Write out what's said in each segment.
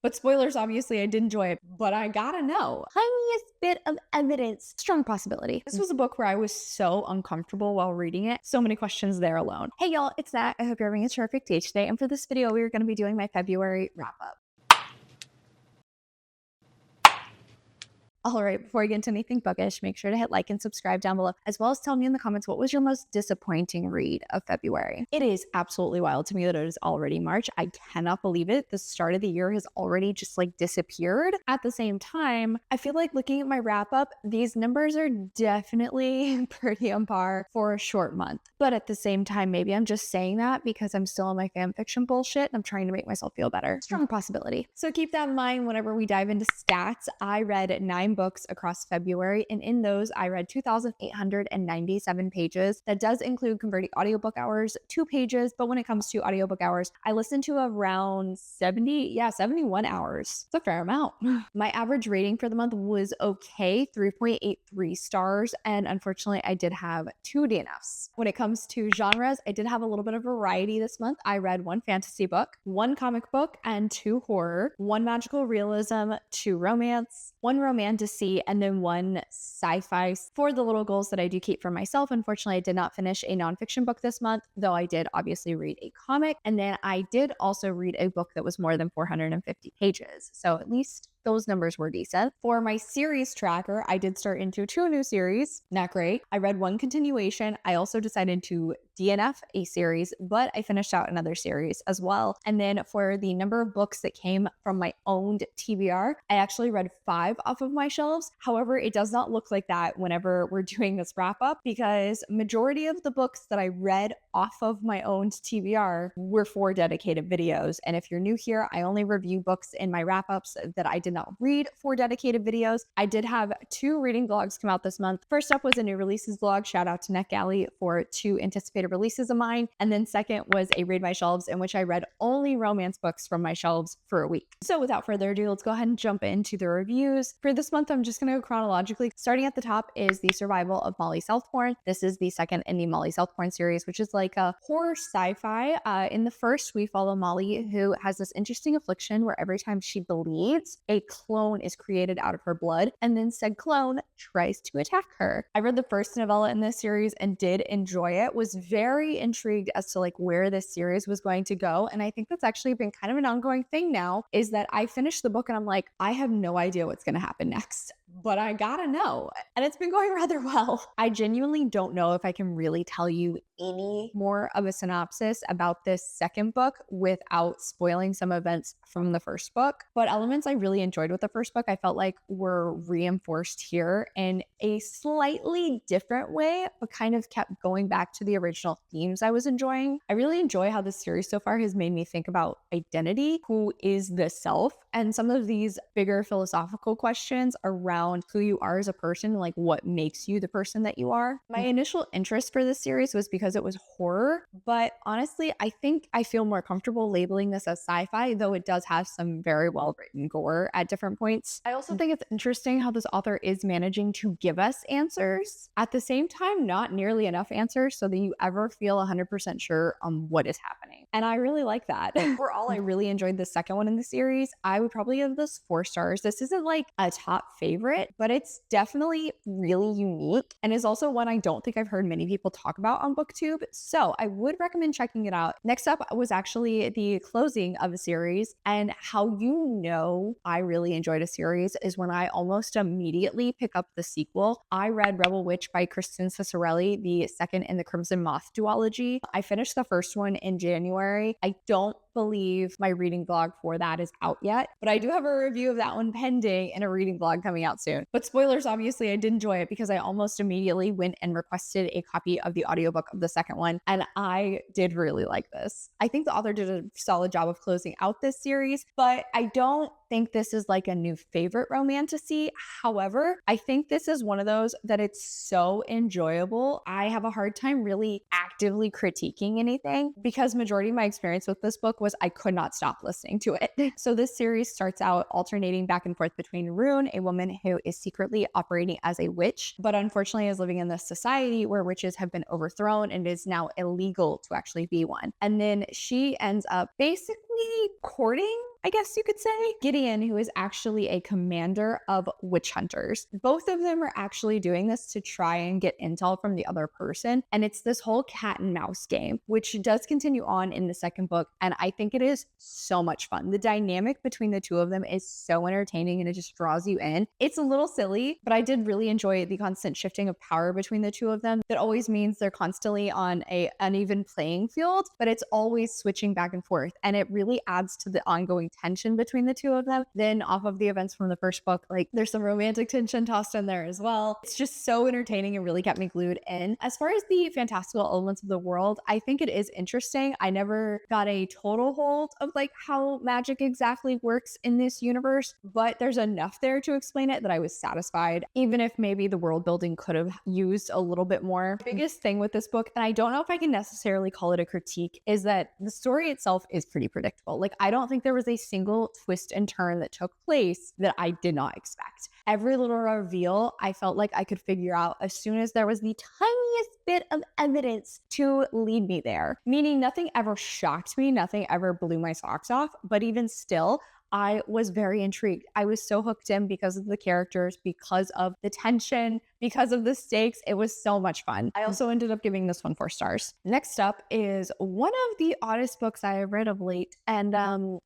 But spoilers, obviously, I did enjoy it, but I gotta know. Tiniest bit of evidence, strong possibility. This was a book where I was so uncomfortable while reading it. So many questions there alone. Hey y'all, it's Nat. I hope you're having a terrific day today. And for this video, we are going to be doing my February wrap up. All right, before I get into anything bookish, make sure to hit like and subscribe down below, as well as tell me in the comments what was your most disappointing read of February. It is absolutely wild to me that it is already March. I cannot believe it. The start of the year has already just like disappeared. At the same time, I feel like looking at my wrap up, these numbers are definitely pretty on par for a short month. But at the same time, maybe I'm just saying that because I'm still on my fan fiction bullshit and I'm trying to make myself feel better. Strong possibility. So keep that in mind whenever we dive into stats. I read 9 books across February, and in those I read 2,897 pages. That does include converting audiobook hours, 2 pages, but when it comes to audiobook hours, I listened to around 71 hours. It's a fair amount. My average rating for the month was okay, 3.83 stars, and unfortunately I did have 2 DNFs. When it comes to genres, I did have a little bit of variety this month. I read 1 fantasy book, 1 comic book, and 2 horror, 1 magical realism, 2 romance, 1 romantasy, and then 1 sci-fi for the little goals that I do keep for myself. Unfortunately, I did not finish a nonfiction book this month, though I did obviously read a comic. And then I did also read a book that was more than 450 pages. So at least those numbers were decent. For my series tracker, I did start into 2 new series. Not great. I read 1 continuation. I also decided to DNF a series, but I finished out another series as well. And then for the number of books that came from my owned TBR, I actually read 5 off of my shelves. However, it does not look like that whenever we're doing this wrap up because majority of the books that I read off of my owned TBR were for dedicated videos. And if you're new here, I only review books in my wrap ups that I did not read for dedicated videos. I did have 2 reading vlogs come out this month. First up was a new releases vlog. Shout out to NetGalley for 2 anticipated releases of mine. And then second was a read my shelves in which I read only romance books from my shelves for a week. So without further ado, let's go ahead and jump into the reviews. For this month, I'm just going to go chronologically. Starting at the top is The Survival of Molly Southbourne. This is the second in the Molly Southbourne series, which is like a horror sci-fi. In the first, we follow Molly, who has this interesting affliction where every time she bleeds, a clone is created out of her blood, and then said clone tries to attack her. I read the first novella in this series and did enjoy it, was very intrigued as to like where this series was going to go, and I think that's actually been kind of an ongoing thing now, is that I finished the book and I'm like, I have no idea what's going to happen next, but I gotta know. And it's been going rather well. I genuinely don't know if I can really tell you any more of a synopsis about this second book without spoiling some events from the first book. But elements I really enjoyed with the first book, I felt like were reinforced here in a slightly different way, but kind of kept going back to the original themes I was enjoying. I really enjoy how this series so far has made me think about identity, who is the self, and some of these bigger philosophical questions around who you are as a person, like what makes you the person that you are. My initial interest for this series was because it was horror, but honestly, I think I feel more comfortable labeling this as sci-fi, though it does have some very well written gore at different points. I also think it's interesting how this author is managing to give us answers, at the same time not nearly enough answers so that you ever feel 100% sure on what is happening. And I really like that. Overall, I really enjoyed the second one in the series. I would probably give this 4 stars. This isn't like a top favorite, but it's definitely really unique and is also one I don't think I've heard many people talk about on booktube, so I would recommend checking it out. Next up was actually the closing of a series, and how you know I really enjoyed a series is when I almost immediately pick up the sequel. I read Rebel Witch by Kristen Ciccarelli, the second in the Crimson Moth duology. I finished the first one in January. I don't believe my reading vlog for that is out yet, but I do have a review of that one pending and a reading vlog coming out soon. But spoilers, obviously I did enjoy it because I almost immediately went and requested a copy of the audiobook of the second one, and I did really like this. I think the author did a solid job of closing out this series, but I don't think this is like a new favorite romantasy. However, I think this is one of those that it's so enjoyable. I have a hard time really actively critiquing anything because majority of my experience with this book was I could not stop listening to it. So this series starts out alternating back and forth between Rune, a woman who is secretly operating as a witch, but unfortunately is living in this society where witches have been overthrown and it is now illegal to actually be one. And then she ends up basically courting I guess you could say. Gideon, who is actually a commander of witch hunters. Both of them are actually doing this to try and get intel from the other person. And it's this whole cat and mouse game, which does continue on in the second book. And I think it is so much fun. The dynamic between the two of them is so entertaining and it just draws you in. It's a little silly, but I did really enjoy the constant shifting of power between the two of them. That always means they're constantly on an uneven playing field, but it's always switching back and forth. And it really adds to the ongoing tension between the two of them. Then off of the events from the first book, like there's some romantic tension tossed in there as well. It's just so entertaining and really kept me glued in. As far as the fantastical elements of the world, I think it is interesting. I never got a total hold of like how magic exactly works in this universe, but there's enough there to explain it that I was satisfied, even if maybe the world building could have used a little bit more. The biggest thing with this book, and I don't know if I can necessarily call it a critique, is that the story itself is pretty predictable. Like, I don't think there was a single twist and turn that took place that I did not expect. Every little reveal, I felt like I could figure out as soon as there was the tiniest bit of evidence to lead me there. Meaning nothing ever shocked me, nothing ever blew my socks off, but even still, I was very intrigued. I was so hooked in because of the characters, because of the tension, because of the stakes. It was so much fun. I also ended up giving this one 4 stars. Next up is one of the oddest books I have read of late. And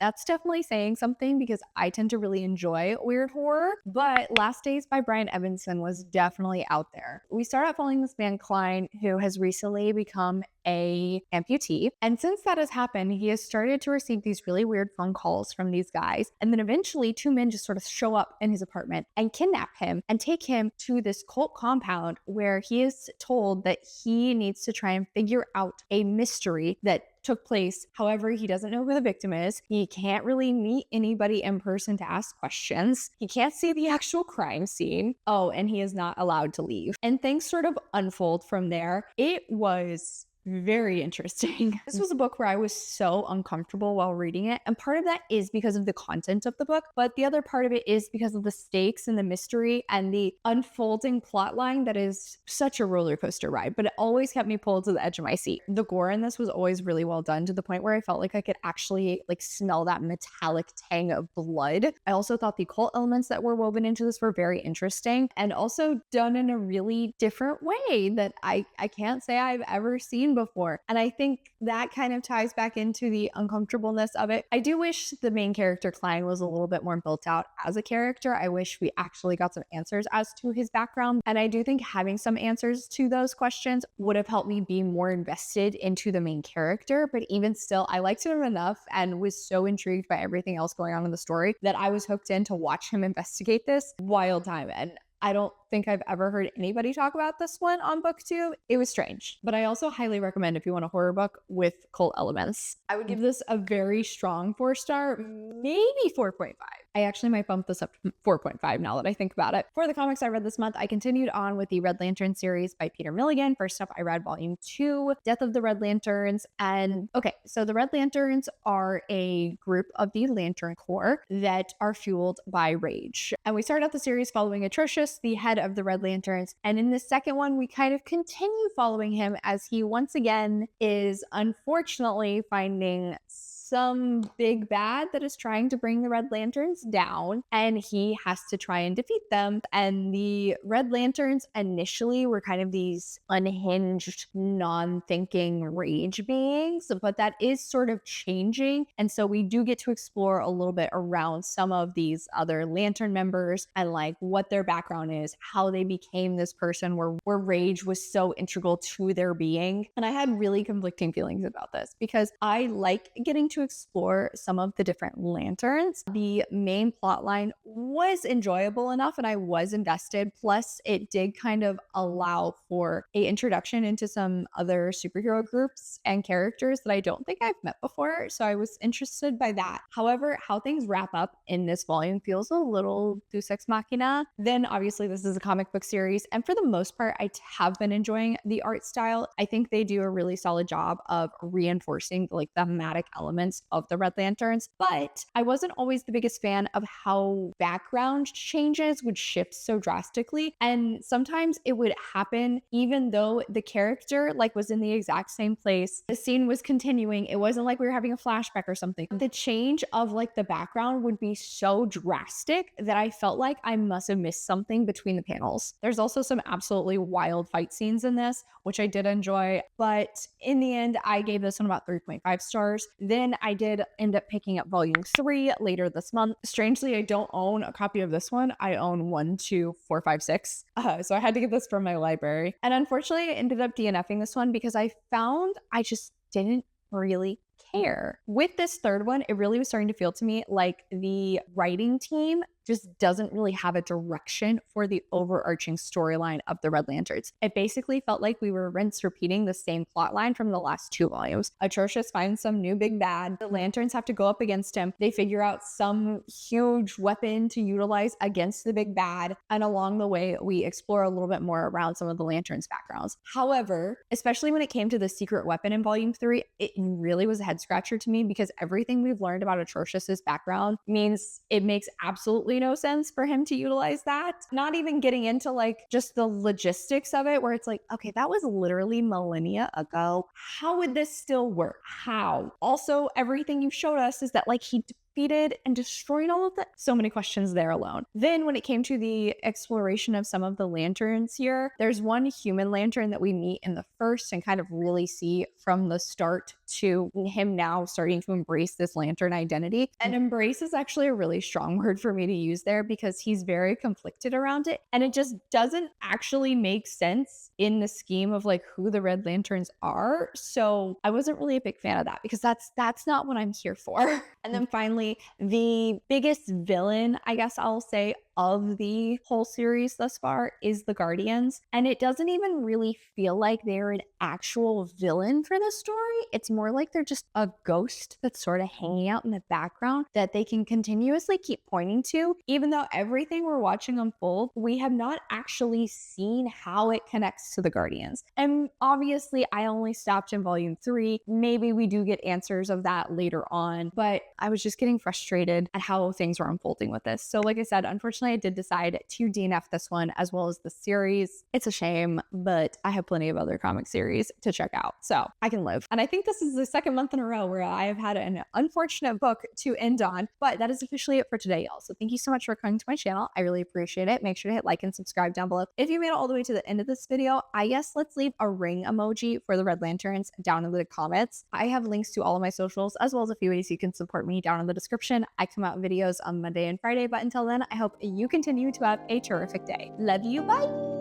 that's definitely saying something because I tend to really enjoy weird horror. But Last Days by Brian Evenson was definitely out there. We start out following this man, Klein, who has recently become a amputee. And since that has happened, he has started to receive these really weird phone calls from these guys. And then eventually 2 men just sort of show up in his apartment and kidnap him and take him to this cult compound where he is told that he needs to try and figure out a mystery that took place. However, he doesn't know who the victim is. He can't really meet anybody in person to ask questions. He can't see the actual crime scene. Oh, and he is not allowed to leave. And things sort of unfold from there. It was very interesting. This was a book where I was so uncomfortable while reading it. And part of that is because of the content of the book, but the other part of it is because of the stakes and the mystery and the unfolding plot line that is such a roller coaster ride, but it always kept me pulled to the edge of my seat. The gore in this was always really well done to the point where I felt like I could actually like smell that metallic tang of blood. I also thought the cult elements that were woven into this were very interesting and also done in a really different way that I can't say I've ever seen before. And I think that kind of ties back into the uncomfortableness of it. I do wish the main character, Klein, was a little bit more built out as a character. I wish we actually got some answers as to his background. And I do think having some answers to those questions would have helped me be more invested into the main character. But even still, I liked him enough and was so intrigued by everything else going on in the story that I was hooked in to watch him investigate this wild time. And I don't think I've ever heard anybody talk about this one on booktube. It was strange, but I also highly recommend if you want a horror book with cult elements. I would give this a very strong 4-star, maybe 4.5. I actually might bump this up to 4.5 now that I think about it. For the comics I read this month, I continued on with the Red Lantern series by Peter Milligan. First up, I read volume 2, Death of the Red Lanterns. And okay, so the Red Lanterns are a group of the Lantern Corps that are fueled by rage. And we started out the series following Atrocious, the head of the Red Lanterns. And in the second one, we kind of continue following him as he once again is unfortunately finding some big bad that is trying to bring the Red Lanterns down, and he has to try and defeat them. And the Red Lanterns initially were kind of these unhinged, non-thinking rage beings, but that is sort of changing. And so we do get to explore a little bit around some of these other Lantern members and like what their background is, how they became this person where rage was so integral to their being. And I had really conflicting feelings about this because I like getting to explore some of the different lanterns. The main plot line was enjoyable enough and I was invested. Plus, it did kind of allow for a introduction into some other superhero groups and characters that I don't think I've met before. So I was interested by that. However, how things wrap up in this volume feels a little deus ex machina. Then obviously this is a comic book series. And for the most part, I have been enjoying the art style. I think they do a really solid job of reinforcing like the thematic elements of the Red Lanterns, but I wasn't always the biggest fan of how background changes would shift so drastically. And sometimes it would happen even though the character like was in the exact same place. The scene was continuing. It wasn't like we were having a flashback or something. The change of like the background would be so drastic that I felt like I must have missed something between the panels. There's also some absolutely wild fight scenes in this, which I did enjoy, but in the end, I gave this one about 3.5 stars. Then I did end up picking up volume 3 later this month. Strangely, I don't own a copy of this one. I own 1, 2, 4, 5, 6. So I had to get this from my library. And unfortunately, I ended up DNFing this one because I found I just didn't really care. With this third one, it really was starting to feel to me like the writing team just doesn't really have a direction for the overarching storyline of the Red Lanterns. It basically felt like we were repeating the same plot line from the last 2 volumes. Atrocious finds some new big bad. The Lanterns have to go up against him. They figure out some huge weapon to utilize against the big bad. And along the way, we explore a little bit more around some of the Lanterns' backgrounds. However, especially when it came to the secret weapon in volume 3, it really was a head scratcher to me because everything we've learned about Atrocious's background means it makes absolutely no sense for him to utilize that. Not even getting into like just the logistics of it, where it's like, okay, that was literally millennia ago. How would this still work? How? Also, everything you showed us is that like he defeated and destroyed all of that. So many questions there alone. Then when it came to the exploration of some of the lanterns here, there's one human lantern that we meet in the first and kind of really see from the start to him now starting to embrace this lantern identity. And embrace is actually a really strong word for me to use there because he's very conflicted around it. And it just doesn't actually make sense in the scheme of like who the Red Lanterns are. So I wasn't really a big fan of that because that's not what I'm here for. And then finally, the biggest villain, I guess I'll say, of the whole series thus far is the Guardians. And it doesn't even really feel like they're an actual villain for the story. It's more like they're just a ghost that's sort of hanging out in the background that they can continuously keep pointing to, even though everything we're watching unfold, we have not actually seen how it connects to the Guardians. And obviously, I only stopped in volume 3. Maybe we do get answers of that later on, but I was just getting frustrated at how things were unfolding with this. So like I said, unfortunately, I did decide to DNF this one as well as the series. It's a shame, but I have plenty of other comic series to check out, so I can live. And I think this is the second month in a row where I have had an unfortunate book to end on, but that is officially it for today, y'all. So thank you so much for coming to my channel. I really appreciate it. Make sure to hit like and subscribe down below. If you made it all the way to the end of this video, I guess let's leave a ring emoji for the Red Lanterns down in the comments. I have links to all of my socials as well as a few ways you can support me down in the description. I come out videos on Monday and Friday, but until then, I hope you continue to have a terrific day. Love you, bye!